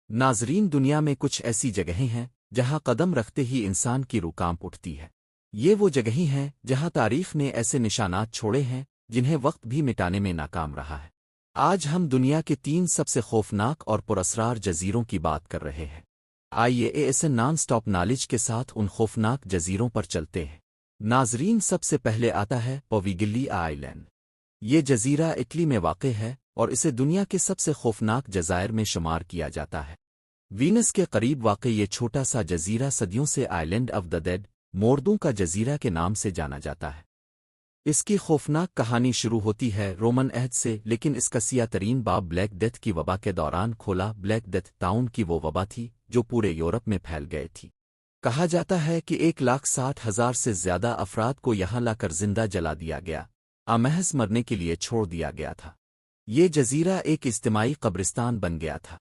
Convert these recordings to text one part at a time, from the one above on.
नाजरीन, दुनिया में कुछ ऐसी जगहें हैं जहां कदम रखते ही इंसान की रूह कांप उठती है। ये वो जगहें हैं जहां तारीख ने ऐसे निशानात छोड़े हैं जिन्हें वक्त भी मिटाने में नाकाम रहा है। आज हम दुनिया के 3 सबसे खौफनाक और पुरअसरार जजीरों की बात कर रहे हैं। आइए ऐसे नॉन स्टॉप नॉलेज के साथ उन खौफनाक जजीरों पर चलते हैं। नाजरीन, सबसे पहले आता है पोविगिली आइलैंड। ये जजीरा इटली में वाक़ है और इसे दुनिया के सबसे खौफनाक जज़ायर में शुमार किया जाता है। वीनस के करीब वाक़ ये छोटा सा जजीरा सदियों से आइलैंड ऑफ द डेड, मोर्दों का जजीरा के नाम से जाना जाता है। इसकी खौफनाक कहानी शुरू होती है रोमन अहद से, लेकिन इसका सिया तरीन बाब ब्लैक डेथ की वबा के दौरान खोला। ब्लैक डेथ टाउन की वो वबा थी जो पूरे यूरोप में फैल गई थी। कहा जाता है कि 1,60,000 से ज्यादा अफराद को यहाँ लाकर जिंदा जला दिया गया, महज मरने के लिए छोड़ दिया गया था। ये जजीरा एक इज्तिमाई कब्रिस्तान बन गया था।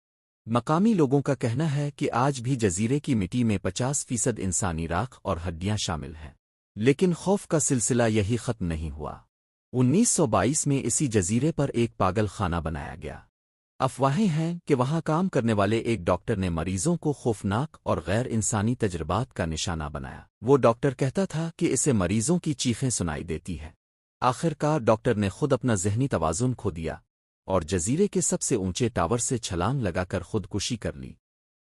मकामी लोगों का कहना है कि आज भी जजीरे की मिट्टी में 50% इंसानी राख और हड्डियां शामिल हैं। लेकिन खौफ का सिलसिला यही खत्म नहीं हुआ। 1922 में इसी जजीरे पर एक पागल खाना बनाया गया। अफवाहें हैं कि वहां काम करने वाले एक डॉक्टर ने मरीजों को खौफनाक और गैर इंसानी तजर्बात का निशाना बनाया। वो डॉक्टर कहता था कि इसे मरीजों की चीखें सुनाई देती है। आखिरकार डॉक्टर ने खुद अपना जहनी तवाजुन खो दिया और जजीरे के सबसे ऊंचे टावर से छलांग लगाकर खुदकुशी कर ली।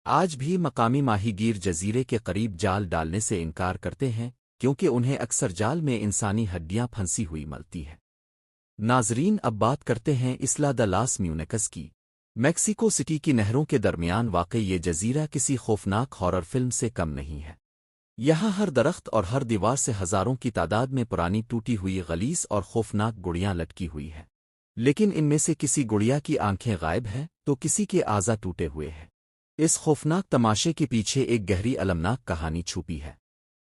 आज भी मकामी माहीगीर जजीरे के करीब जाल डालने से इनकार करते हैं क्योंकि उन्हें अक्सर जाल में इंसानी हड्डियां फंसी हुई मिलती हैं। नाजरीन, अब बात करते हैं इस्ला द लास म्यूनिकस की। मेक्सिको सिटी की नहरों के दरमियान वाक़ ये जजीरा किसी खौफनाक हॉरर फिल्म से कम नहीं है। यहाँ हर दरख्त और हर दीवार से हज़ारों की तादाद में पुरानी टूटी हुई गलीस और खौफनाक गुड़ियाँ लटकी हुई हैं। लेकिन इनमें से किसी गुड़िया की आंखें गायब हैं तो किसी के आज़ा टूटे हुए हैं। इस खौफनाक तमाशे के पीछे एक गहरी अलमनाक कहानी छुपी है।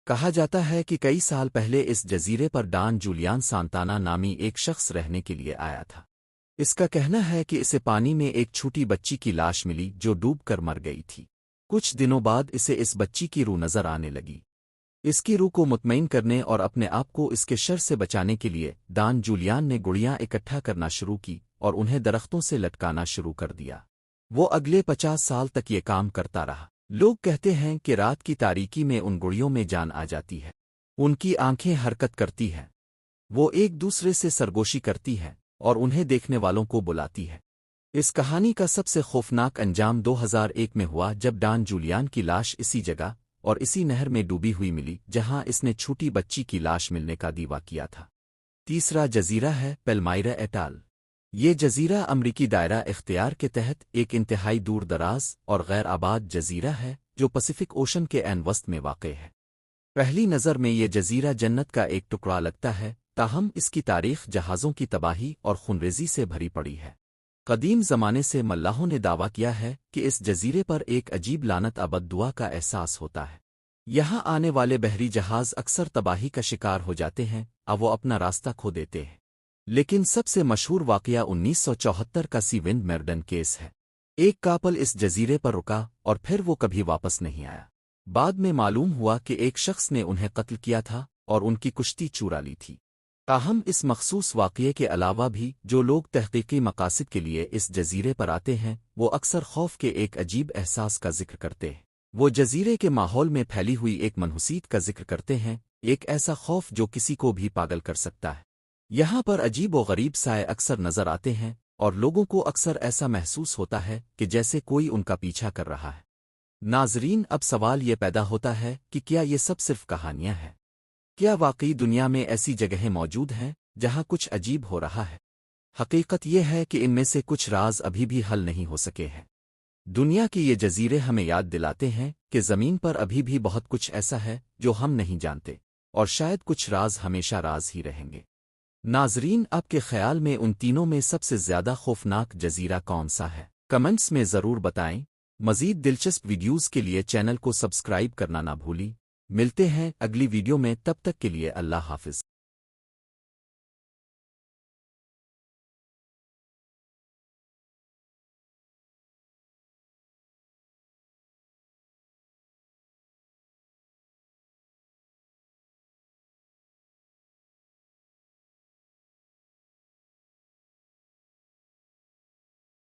कहा जाता है कि कई साल पहले इस जजीरे पर डॉन जूलियन सांताना नामी एक शख्स रहने के लिए आया था। इसका कहना है कि इसे पानी में एक छोटी बच्ची की लाश मिली जो डूबकर मर गई थी। कुछ दिनों बाद इसे इस बच्ची की रूह नजर आने लगी। इसकी रूह को मुतमईन करने और अपने आप को इसके शर से बचाने के लिए डॉन जूलियन ने गुड़ियां इकट्ठा करना शुरू की और उन्हें दरख्तों से लटकाना शुरू कर दिया। वो अगले 50 साल तक ये काम करता रहा। लोग कहते हैं कि रात की तारीकी में उन गुड़ियों में जान आ जाती है। उनकी आंखें हरकत करती हैं। वो एक दूसरे से सरगोशी करती हैं और उन्हें देखने वालों को बुलाती है। इस कहानी का सबसे खौफनाक अंजाम 2001 में हुआ जब डॉन जूलियन की लाश इसी जगह और इसी नहर में डूबी हुई मिली जहां इसने छोटी बच्ची की लाश मिलने का दावा किया था। तीसरा जजीरा है पेल्मायरा एटाल। ये जजीरा अमरीकी दायरा इख्तियार के तहत एक इंतहाई दूर दराज और गैर आबाद जजीरा है जो पैसिफिक ओशन के ऐन वस्त में वाक़ है। पहली नज़र में ये जजीरा जन्नत का एक टुकड़ा लगता है, ताहम इसकी तारीख जहाज़ों की तबाही और खूनरेज़ी से भरी पड़ी है। कदीम ज़माने से मल्लाहों ने दावा किया है कि इस जजीरे पर एक अजीब लानत अबद दुआ का एहसास होता है। यहाँ आने वाले बहरी जहाज़ अक्सर तबाही का शिकार हो जाते हैं और वो अपना रास्ता खो देते हैं। लेकिन सबसे मशहूर वाक़या 1974 का सी विंड मेर्डन केस है। एक कापल इस जजीरे पर रुका और फिर वो कभी वापस नहीं आया। बाद में मालूम हुआ कि एक शख्स ने उन्हें कत्ल किया था और उनकी कुश्ती चुरा ली थी। ताहम इस मखसूस वाक़ये के अलावा भी जो लोग तहक़ीक़ी मकासद के लिए इस जजीरे पर आते हैं वो अक्सर खौफ के एक अजीब एहसास का जिक्र करते हैं। वो जजीरे के माहौल में फैली हुई एक मनहूसियत का जिक्र करते हैं, एक ऐसा खौफ जो किसी को भी पागल कर सकता है। यहाँ पर अजीब व गरीब साए अक्सर नजर आते हैं और लोगों को अक्सर ऐसा महसूस होता है कि जैसे कोई उनका पीछा कर रहा है। नाजरीन, अब सवाल ये पैदा होता है कि क्या ये सब सिर्फ कहानियाँ हैं? क्या वाकई दुनिया में ऐसी जगहें मौजूद हैं जहां कुछ अजीब हो रहा है? हकीकत यह है कि इनमें से कुछ राज अभी भी हल नहीं हो सके हैं। दुनिया के ये जजीरे हमें याद दिलाते हैं कि ज़मीन पर अभी भी बहुत कुछ ऐसा है जो हम नहीं जानते और शायद कुछ राज हमेशा राज ही रहेंगे। नाजरीन, आपके ख्याल में उन तीनों में सबसे ज्यादा खौफनाक जजीरा कौन सा है? कमेंट्स में ज़रूर बताएं। मज़ीद दिलचस्प वीडियोज़ के लिए चैनल को सब्सक्राइब करना ना भूली। मिलते हैं अगली वीडियो में, तब तक के लिए अल्लाह हाफ़िज़।